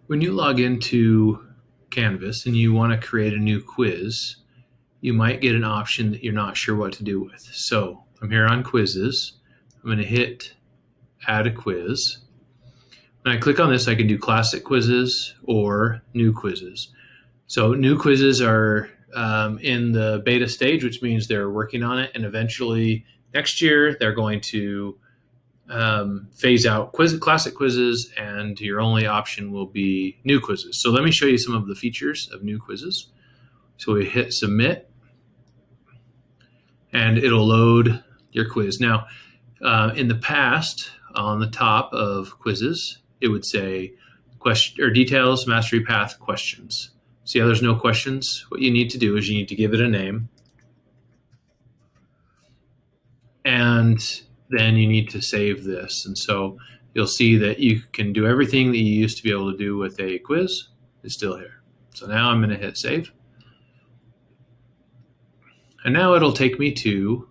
When you log into Canvas and you want to create a new quiz, you might get an option that you're not sure what to do with. So I'm here on quizzes. I'm going to hit add a quiz. When I click on this, I can do classic quizzes or new quizzes. So new quizzes are in the beta stage, which means they're working on it. And eventually next year, they're going to phase out classic quizzes, and your only option will be new quizzes. So let me show you some of the features of new quizzes. So we hit submit, and it'll load your quiz. Now, in the past, on the top of quizzes, it would say question or details, mastery path, questions. See how there's no questions? What you need to do is you need to give it a name, and then you need to save this. And so you'll see that you can do everything that you used to be able to do with a quiz is still here. So now I'm going to hit save. And now it'll take me to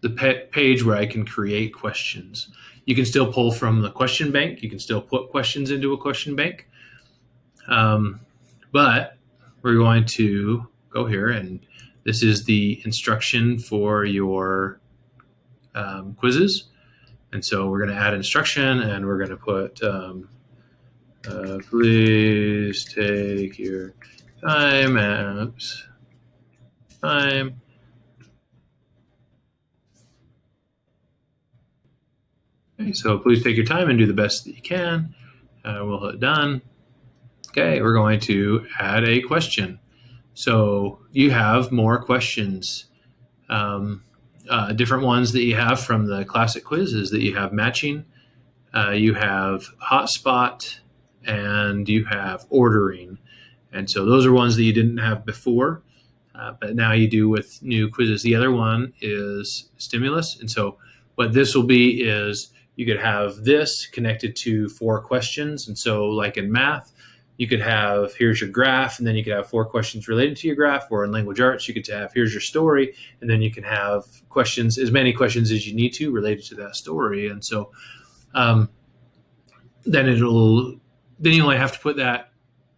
the page where I can create questions. You can still pull from the question bank. You can still put questions into a question bank. But we're going to go here, and this is the instruction for your quizzes. And so we're going to add instruction, and we're going to put, please take your time. Okay, so please take your time and do the best that you can. We'll hit done. Okay, we're going to add a question. So you have more questions. Different ones that you have from the classic quiz is that you have matching, you have hotspot, and you have ordering. And so those are ones that you didn't have before, but now you do with new quizzes. The other one is stimulus. And so what this will be is you could have this connected to 4 questions. And so like in math, you could have, here's your graph, and then you could have 4 questions related to your graph. Or in language arts, you could have, here's your story, and then you can have questions, as many questions as you need to related to that story. And so then you only have to put that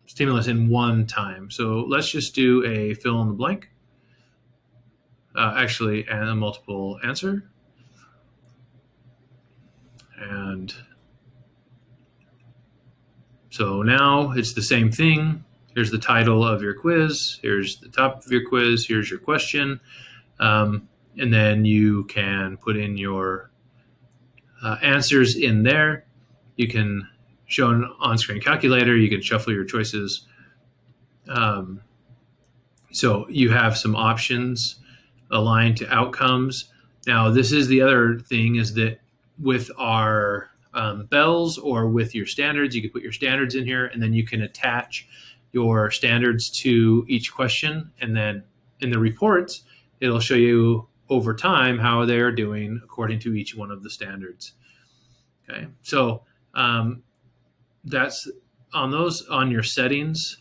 stimulus in one time. So let's just do a fill in the blank, and a multiple answer. And so now it's the same thing. Here's the title of your quiz. Here's the top of your quiz. Here's your question. And then you can put in your answers in there. You can show an on-screen calculator. You can shuffle your choices. So you have some options aligned to outcomes. Now, this is the other thing, is that with our bells or with your standards, you can put your standards in here, and then you can attach your standards to each question. And then in the reports, it'll show you over time how they're doing according to each one of the standards. Okay, so that's on your settings.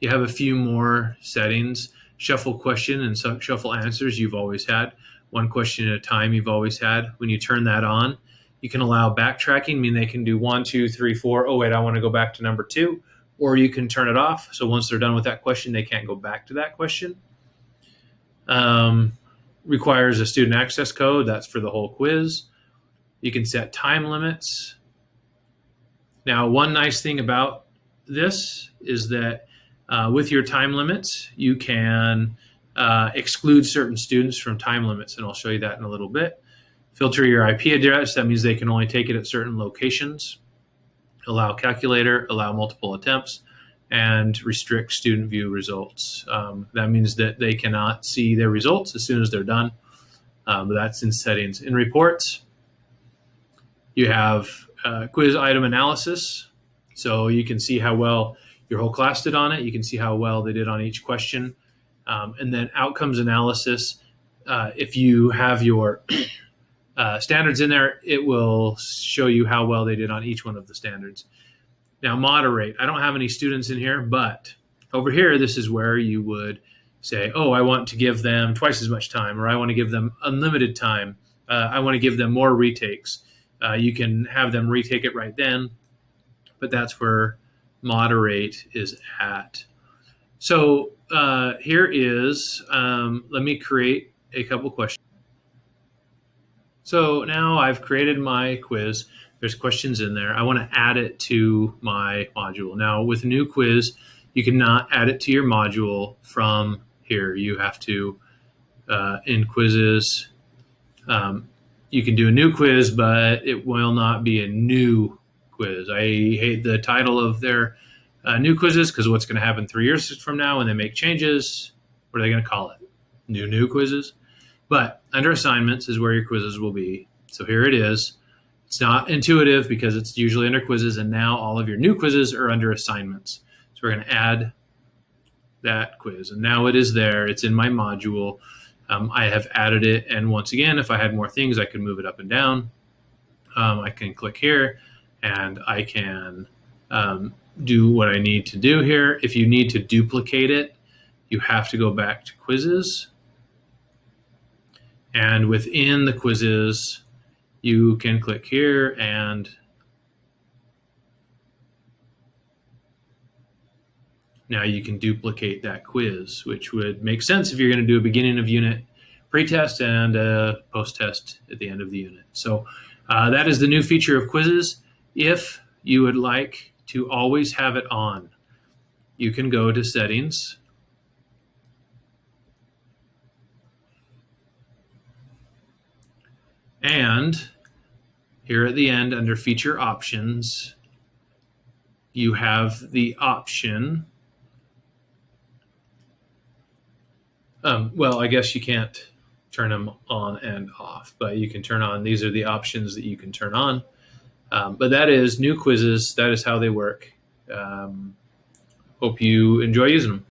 You have a few more settings. Shuffle question and shuffle answers you've always had. One question at a time you've always had. When you turn that on, you can allow backtracking, meaning they can do 1, 2, 3, 4. Oh, wait, I want to go back to number 2. Or you can turn it off. So once they're done with that question, they can't go back to that question. Requires a student access code. That's for the whole quiz. You can set time limits. Now, one nice thing about this is that with your time limits, you can exclude certain students from time limits, and I'll show you that in a little bit. Filter your IP address. That means they can only take it at certain locations. Allow calculator, allow multiple attempts, and restrict student view results. That means that they cannot see their results as soon as they're done. But that's in settings. In reports, you have quiz item analysis. So you can see how well your whole class did on it. You can see how well they did on each question. And then outcomes analysis. If you have your standards in there, it will show you how well they did on each one of the standards. Now, moderate. I don't have any students in here, but over here, this is where you would say, oh, I want to give them twice as much time, or I want to give them unlimited time. I want to give them more retakes. You can have them retake it right then, but that's where moderate is at. So here is, let me create a couple questions. So now I've created my quiz. There's questions in there. I want to add it to my module. Now with a new quiz, you cannot add it to your module from here. You have to, in quizzes, you can do a new quiz, but it will not be a new quiz. I hate the title of their new quizzes because what's going to happen 3 years from now when they make changes? What are they going to call it? New quizzes? But under assignments is where your quizzes will be. So here it is. It's not intuitive because it's usually under quizzes, and now all of your new quizzes are under assignments. So we're going to add that quiz, and now it is there. It's in my module. I have added it, and once again, if I had more things, I could move it up and down. I can click here, and I can do what I need to do here. If you need to duplicate it, you have to go back to quizzes. And within the quizzes, you can click here and now you can duplicate that quiz, which would make sense if you're going to do a beginning of unit pre-test and a post-test at the end of the unit. So that is the new feature of quizzes. If you would like to always have it on, you can go to settings, and here at the end under feature options, you have the option. Well, I guess you can't turn them on and off, but you can turn on. These are the options that you can turn on. But that is new quizzes. That is how they work. Hope you enjoy using them.